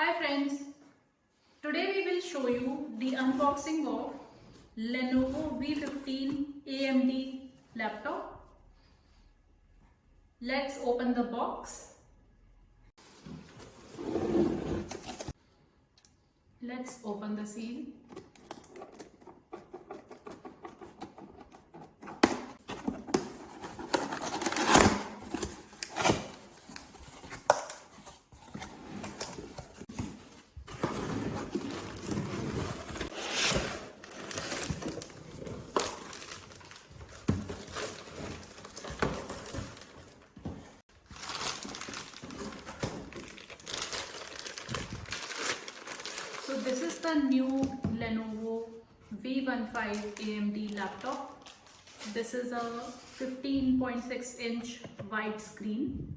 Hi friends, today we will show you the unboxing of Lenovo V15 AMD laptop. Let's open the box. Let's open the seal. So this is the new Lenovo V15 AMD laptop. This is a 15.6-inch wide screen.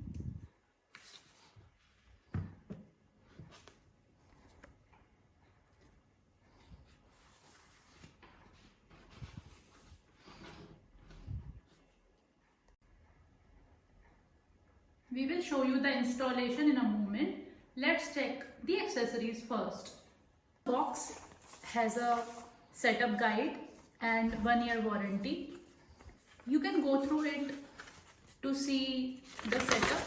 We will show you the installation in a moment. Let's check the accessories first. The box has a setup guide and 1-year warranty. You can go through it to see the setup.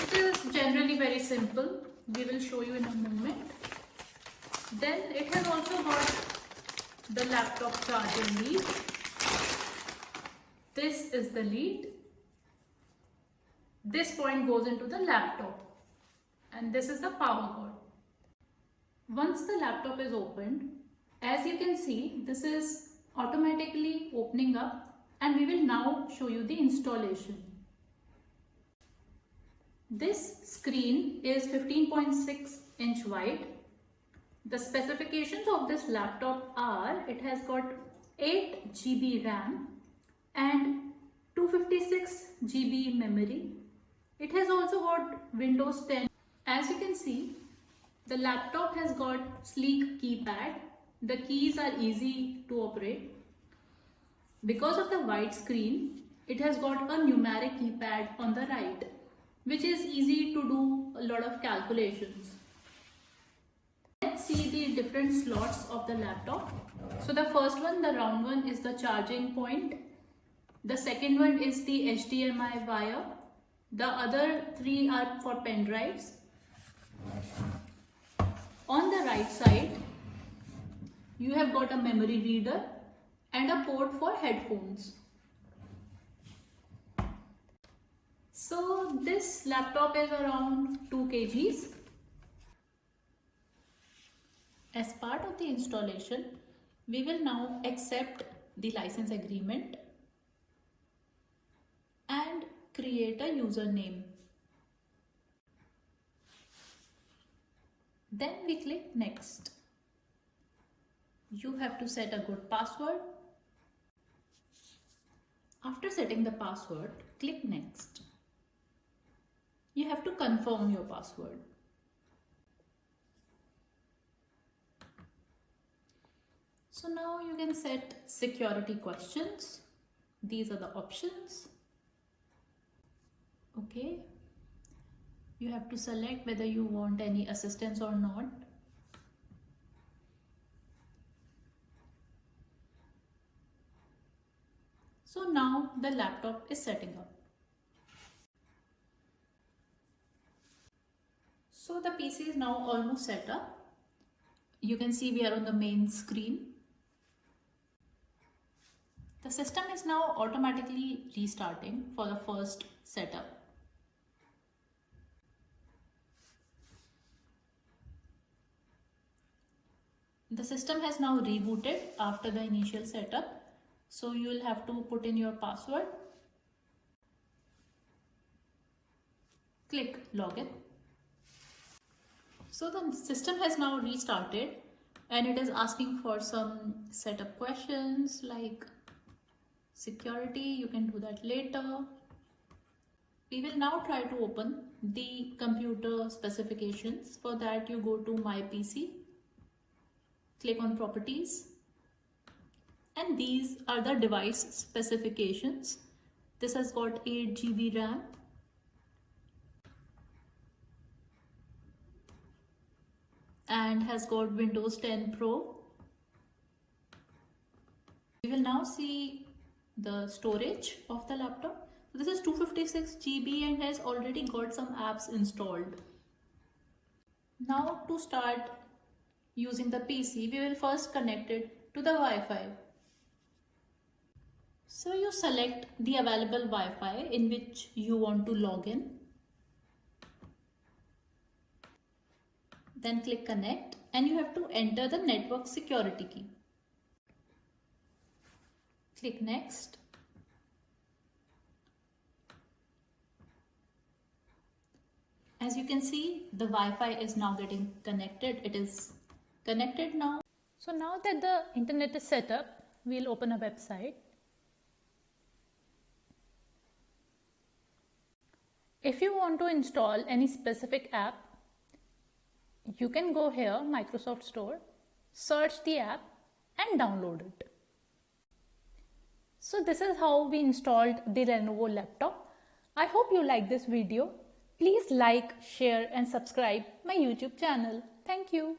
It is generally very simple. We will show you in a moment. Then it has also got the laptop charging lead. This is the lead. This point goes into the laptop and this is the power cord. Once the laptop is opened, as you can see, this is automatically opening up and we will now show you the installation. This screen is 15.6-inch wide. The specifications of this laptop are, it has got 8 GB RAM and 256 GB memory. It has also got Windows 10. As you can see, the laptop has got sleek keypad. The keys are easy to operate. Because of the wide screen, it has got a numeric keypad on the right, which is easy to do a lot of calculations. Let's see the different slots of the laptop. So the first one, the round one, is the charging point. The second one is the HDMI wire. The other 3 are for pen drives. On the right side, you have got a memory reader and a port for headphones. So this laptop is around 2 kgs. As part of the installation, we will now accept the license agreement and create a username. Then we click next. You have to set a good password. After setting the password, click next. You have to confirm your password. So now you can set security questions. These are the options. Okay. You have to select whether you want any assistance or not. So now the laptop is setting up. So the PC is now almost set up. You can see we are on the main screen. The system is now automatically restarting for the first setup. The system has now rebooted after the initial setup. So you will have to put in your password. Click login. So the system has now restarted and it is asking for some setup questions like security. You can do that later. We will now try to open the computer specifications. For that, you go to My PC. Click on Properties, and these are the device specifications. This has got 8 GB RAM, and has got Windows 10 Pro. We will now see the storage of the laptop. This is 256 GB and has already got some apps installed. Now to start using the PC, we will first connect it to the Wi-Fi. So you select the available Wi-Fi in which you want to log in. Then click connect and you have to enter the network security key. Click next. As you can see, the Wi-Fi is now getting connected. It is connected now. So now that the internet is set up, we'll open a website. If you want to install any specific app, you can go here, Microsoft Store, search the app and download it. So this is how we installed the Lenovo laptop. I hope you like this video. Please like, share and subscribe my YouTube channel. Thank you.